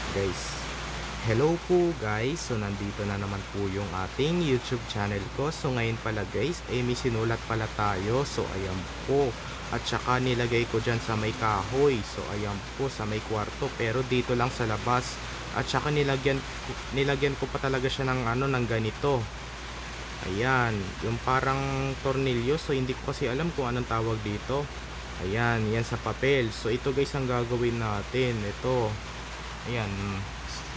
Guys, hello po guys. So nandito na naman po yung ating YouTube channel ko. So ngayon pala guys, may sinulat pala tayo. So ayan po. At saka nilagay ko dyan sa may kahoy. So ayan po sa may kwarto. Pero dito lang sa labas. At saka nilagyan ko pa talaga siya ng ng ganito. Ayan, yung parang tornilyo. So hindi ko kasi alam kung anong tawag dito. Ayan, yan sa papel. So ito guys ang gagawin natin. Ito. Ayan,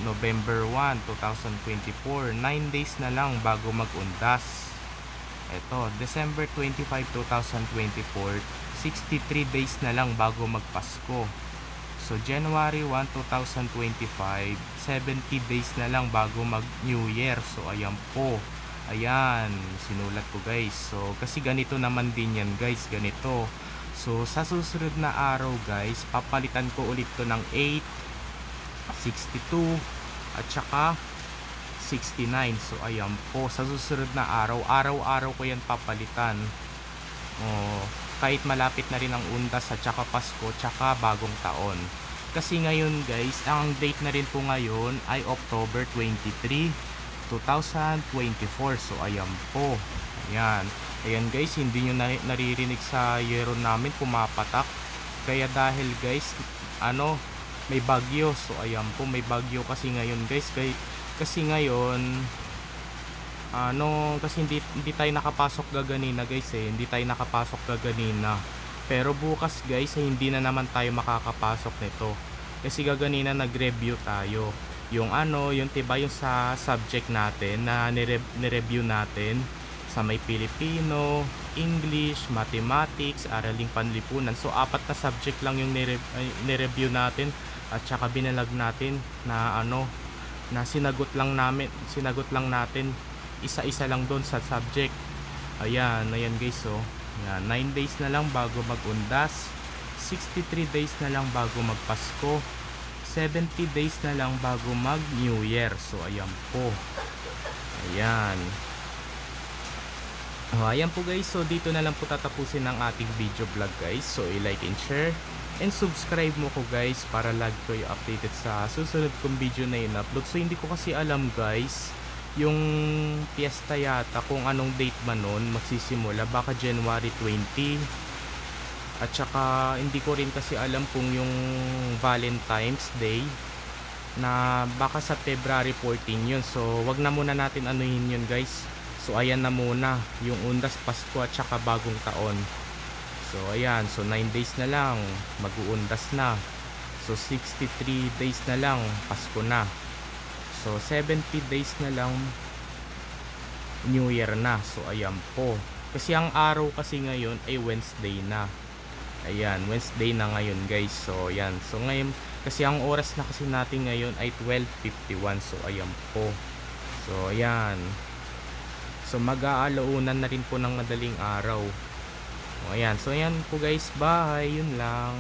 November 1, 2024. 9 days na lang bago mag-undas. Ito, December 25, 2024. 63 days na lang bago magpasko. So, January 1, 2025. 70 days na lang bago mag-New Year. So, ayan po. Ayan, sinulat ko guys. So, kasi ganito naman din yan guys. Ganito. So, sa susunod na araw guys, papalitan ko ulit to ng 8, 62 at saka 69. So ayan po, sa susunod na araw-araw ko yan papalitan. Kahit malapit na rin ang undas at saka Pasko tsaka bagong taon. Kasi ngayon guys, ang date na rin po ngayon ay October 23, 2024. So ayan po. Ayan guys, hindi nyo naririnig sa yero namin pumapatak. Kaya dahil guys, may bagyo. So ayan po, may bagyo kasi ngayon guys. Kasi ngayon kasi hindi tayo nakapasok gaganina guys Hindi tayo nakapasok gaganina. Pero bukas guys hindi na naman tayo makakapasok nito. Kasi gaganina nag-review tayo. Yung yung sa subject natin na nireview natin sa may Pilipino, English, Mathematics, Araling Panlipunan. So apat na subject lang yung nireview natin. At saka binalag natin na na sinagot lang natin isa-isa lang doon sa subject. Ayan guys. So ayan, 9 days na lang bago mag-undas, 63 days na lang bago magpasko, 70 days na lang bago mag New Year. So ayan po. Ayan po guys. So dito na lang po tatapusin ang ating video vlog guys. So i-like and share and subscribe mo ko guys para lagi kayo updated sa susunod kong video na in-upload. So hindi ko kasi alam guys yung fiesta yata kung anong date ba nun magsisimula, baka January 20. At saka hindi ko rin kasi alam kung yung Valentine's Day na baka sa February 14 yun. So wag na muna natin anuhin yun guys. So ayan na muna yung undas, Pasko at saka bagong taon. So ayan, so 9 days na lang mag-uundas na. So 63 days na lang Pasko na. So 70 days na lang New Year na. So ayan po. Kasi ang araw kasi ngayon ay Wednesday na. Ayan, Wednesday na ngayon guys. So ayan. So ngayon kasi ang oras na kasi natin ngayon ay 12:51. So ayan po. So ayan. So mag-aalaunan na rin po ng madaling araw. Ayan, so ayan po guys, bye, yun lang.